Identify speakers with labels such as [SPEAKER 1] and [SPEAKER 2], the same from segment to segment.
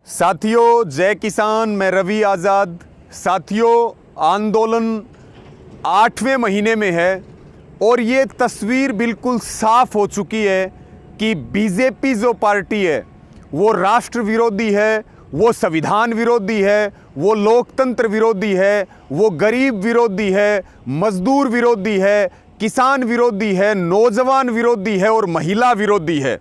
[SPEAKER 1] साथियों, जय किसान। मैं रवि आज़ाद। साथियों, आंदोलन 8वें महीने में है और ये तस्वीर बिल्कुल साफ हो चुकी है कि बीजेपी जो पार्टी है वो राष्ट्र विरोधी है, वो संविधान विरोधी है, वो लोकतंत्र विरोधी है, वो गरीब विरोधी है, मजदूर विरोधी है, किसान विरोधी है, नौजवान विरोधी है और महिला विरोधी है।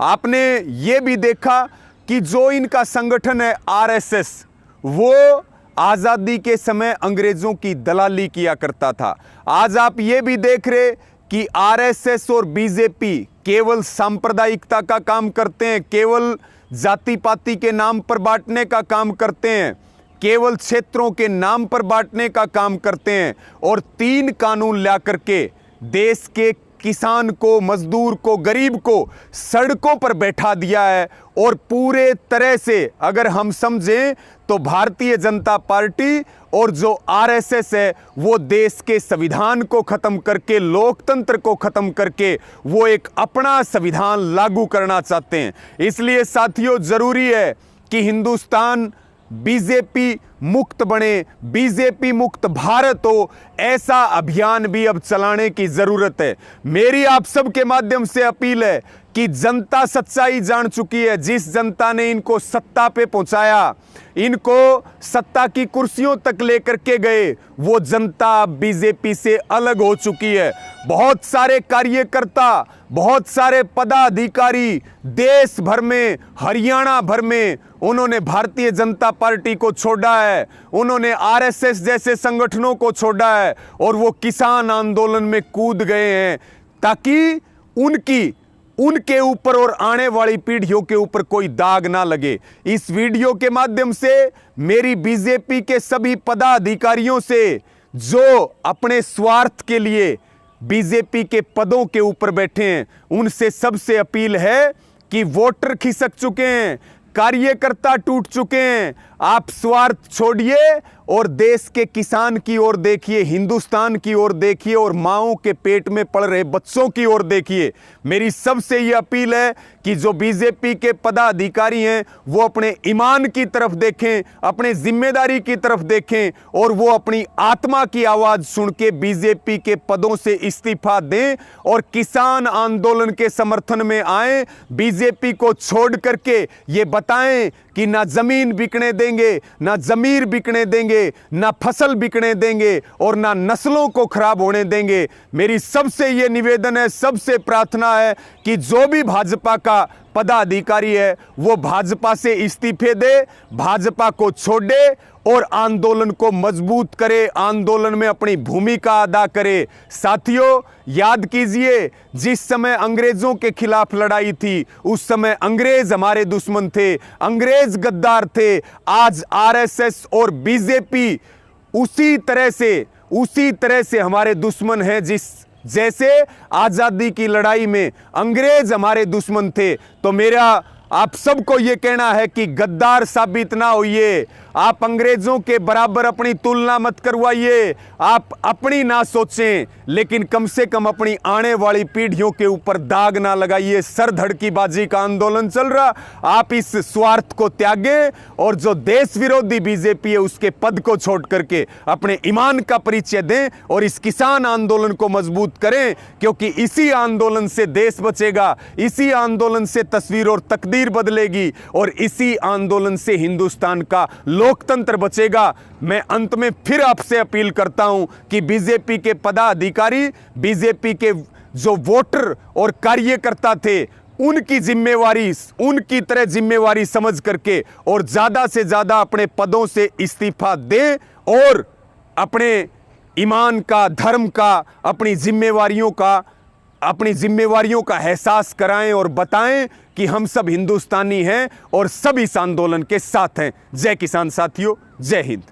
[SPEAKER 1] आपने ये भी देखा कि जो इनका संगठन है आरएसएस, वो आज़ादी के समय अंग्रेज़ों की दलाली किया करता था। आज आप ये भी देख रहे कि आरएसएस और बीजेपी केवल सांप्रदायिकता का काम करते हैं, केवल जाति पाति के नाम पर बांटने का काम करते हैं, केवल क्षेत्रों के नाम पर बांटने का काम करते हैं और 3 कानून ला करके देश के किसान को, मजदूर को, गरीब को सड़कों पर बैठा दिया है। और पूरे तरह से अगर हम समझें तो भारतीय जनता पार्टी और जो आरएसएस है वो देश के संविधान को खत्म करके, लोकतंत्र को खत्म करके वो एक अपना संविधान लागू करना चाहते हैं। इसलिए साथियों, जरूरी है कि हिंदुस्तान बीजेपी मुक्त बने, बीजेपी मुक्त भारत हो, ऐसा अभियान भी अब चलाने की जरूरत है। मेरी आप सबके माध्यम से अपील है कि जनता सच्चाई जान चुकी है। जिस जनता ने इनको सत्ता पे पहुंचाया, इनको सत्ता की कुर्सियों तक लेकर के गए, वो जनता बीजेपी से अलग हो चुकी है। बहुत सारे कार्यकर्ता, बहुत सारे पदाधिकारी देश भर में, हरियाणा भर में उन्होंने भारतीय जनता पार्टी को छोड़ा है, उन्होंने आरएसएस जैसे संगठनों को छोड़ा है और वो किसान आंदोलन में कूद गए हैं ताकि उनके ऊपर और आने वाली पीढ़ियों के ऊपर कोई दाग ना लगे। इस वीडियो के माध्यम से मेरी बीजेपी के सभी पदाधिकारियों से जो अपने स्वार्थ के लिए बीजेपी के पदों के ऊपर बैठे हैं, उनसे सबसे अपील है कि वोटर खिसक चुके हैं, कार्यकर्ता टूट चुके हैं। आप स्वार्थ छोड़िए और देश के किसान की ओर देखिए, हिंदुस्तान की ओर देखिए और माओं के पेट में पड़ रहे बच्चों की ओर देखिए। मेरी सबसे ये अपील है कि जो बीजेपी के पदाधिकारी हैं वो अपने ईमान की तरफ देखें, अपने जिम्मेदारी की तरफ देखें और वो अपनी आत्मा की आवाज़ सुन के बीजेपी के पदों से इस्तीफा दें और किसान आंदोलन के समर्थन में आए। बीजेपी को छोड़ करके ये बताएं कि ना जमीन बिकने देंगे, ना जमीर बिकने देंगे, ना फसल बिकने देंगे और ना नस्लों को खराब होने देंगे। मेरी सबसे ये निवेदन है, सबसे प्रार्थना है कि जो भी भाजपा का पदाधिकारी है वो भाजपा से इस्तीफे दे, भाजपा को छोड़े और आंदोलन को मजबूत करे, आंदोलन में अपनी भूमिका अदा करे। साथियों, याद कीजिए, जिस समय अंग्रेजों के खिलाफ लड़ाई थी उस समय अंग्रेज हमारे दुश्मन थे, अंग्रेज गद्दार थे। आज आरएसएस और बीजेपी उसी तरह से हमारे दुश्मन हैं जैसे आज़ादी की लड़ाई में अंग्रेज हमारे दुश्मन थे। तो मेरा आप सबको ये कहना है कि गद्दार साबित ना होइए, आप अंग्रेजों के बराबर अपनी तुलना मत करवाइए, आप अपनी ना सोचें लेकिन कम से कम अपनी आने वाली पीढ़ियों के ऊपर दाग ना लगाइए। सर धड़की बाजी का आंदोलन चल रहा, आप इस स्वार्थ को त्यागें और जो देश विरोधी बीजेपी है उसके पद को छोड़ करके अपने ईमान का परिचय दें और इस किसान आंदोलन को मजबूत करें, क्योंकि इसी आंदोलन से देश बचेगा, इसी आंदोलन से तस्वीर और तकदीर बदलेगी और इसी आंदोलन से हिंदुस्तान का लोकतंत्र बचेगा। मैं अंत में फिर आपसे अपील करता हूं कि बीजेपी के पदाधिकारी, बीजेपी के जो वोटर और कार्यकर्ता थे, उनकी जिम्मेवारी समझ करके और ज्यादा से ज्यादा अपने पदों से इस्तीफा दें और अपने ईमान का, धर्म का, अपनी जिम्मेवारियों का एहसास कराएं और बताएं कि हम सब हिंदुस्तानी हैं और सब इस आंदोलन के साथ हैं। जय किसान साथियों, जय हिंद।